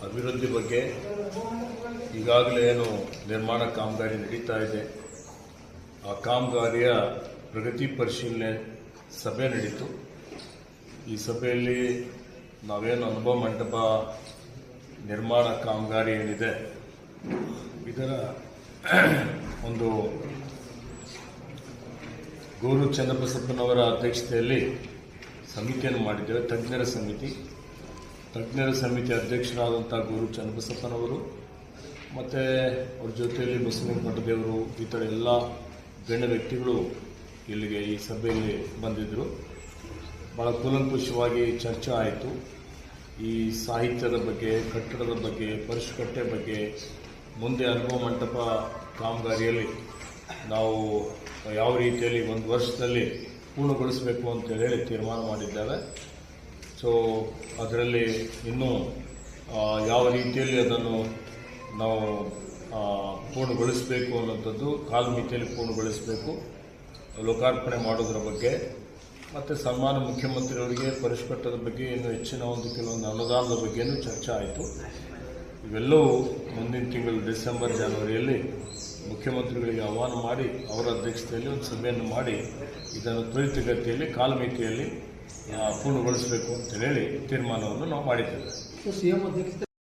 ಅಭಿವೃದ್ಧಿ ಬಗ್ಗೆ ಈಗಾಗಲೇ ಏನು ನಿರ್ಮಾಣ ಕಾಮಗಾರಿ ನಡೀತಾ ಇದೆ, ಆ ಕಾಮಗಾರಿಯ ಪ್ರಗತಿ ಪರಿಶೀಲನೆ ಸಭೆ ನಡೀತು. ಈ ಸಭೆಯಲ್ಲಿ ನಾವೇನು ಅನುಭವ ಮಂಟಪ ನಿರ್ಮಾಣ ಕಾಮಗಾರಿ ಏನಿದೆ ಇದರ ಒಂದು ಗೌರು ಚನ್ನಬಸಪ್ಪನವರ ಅಧ್ಯಕ್ಷತೆಯಲ್ಲಿ ಸಮಿತಿಯನ್ನು ಮಾಡಿದ್ದೇವೆ. ತಜ್ಞರ ಸಮಿತಿ ಅಧ್ಯಕ್ಷರಾದಂಥ ಗೌರು ಚನ್ನಬಸಪ್ಪನವರು ಮತ್ತು ಅವ್ರ ಜೊತೆಯಲ್ಲಿ ಮುಸ್ಲಿಂ ಮಠದೇವರು ಈ ಥರ ಎಲ್ಲ ಗಣ್ಯ ವ್ಯಕ್ತಿಗಳು ಇಲ್ಲಿಗೆ ಈ ಸಭೆಯಲ್ಲಿ ಬಂದಿದ್ದರು. ಭಾಳ ಕೂಲಂಕುಷವಾಗಿ ಚರ್ಚೆ ಆಯಿತು. ಈ ಸಾಹಿತ್ಯದ ಬಗ್ಗೆ, ಕಟ್ಟಡದ ಬಗ್ಗೆ, ಪರಿಷ್ಕಟ್ಟೆ ಬಗ್ಗೆ, ಮುಂದೆ ಅನುಭವ ಮಂಟಪ ಕಾಮಗಾರಿಯಲ್ಲಿ ನಾವು ಯಾವ ರೀತಿಯಲ್ಲಿ ಒಂದು ವರ್ಷದಲ್ಲಿ ಪೂರ್ಣಗೊಳಿಸಬೇಕು ಅಂತ ಹೇಳಿ ತೀರ್ಮಾನ ಮಾಡಿದ್ದೇವೆ. ಸೊ ಅದರಲ್ಲಿ ಇನ್ನೂ ಯಾವ ರೀತಿಯಲ್ಲಿ ಅದನ್ನು ನಾವು ಪೂರ್ಣಗೊಳಿಸಬೇಕು ಅನ್ನೋಂಥದ್ದು, ಕಾಲಮಿತಿಯಲ್ಲಿ ಪೂರ್ಣಗೊಳಿಸಬೇಕು, ಲೋಕಾರ್ಪಣೆ ಮಾಡೋದ್ರ ಬಗ್ಗೆ ಮತ್ತು ಸನ್ಮಾನ ಮುಖ್ಯಮಂತ್ರಿಯವರಿಗೆ ಪರಿಷ್ಕಟ್ಟದ ಬಗ್ಗೆ ಇನ್ನೂ ಹೆಚ್ಚಿನ ಕೆಲವೊಂದು ಅನುದಾನದ ಬಗ್ಗೆಯೂ ಚರ್ಚೆ ಆಯಿತು. ಇವೆಲ್ಲವೂ ಮುಂದಿನ ತಿಂಗಳು ಡಿಸೆಂಬರ್ ಜನವರಿಯಲ್ಲಿ ಮುಖ್ಯಮಂತ್ರಿಗಳಿಗೆ ಆಹ್ವಾನ ಮಾಡಿ ಅವರ ಅಧ್ಯಕ್ಷತೆಯಲ್ಲಿ ಒಂದು ಸಭೆಯನ್ನು ಮಾಡಿ ಇದನ್ನು ತ್ವರಿತಗತಿಯಲ್ಲಿ ಕಾಲಮಿತಿಯಲ್ಲಿ ಪೂರ್ಣಗೊಳಿಸಬೇಕು ಅಂತ ಹೇಳಿ ತೀರ್ಮಾನವನ್ನು ನಾವು ಮಾಡಿದ್ದೇವೆ.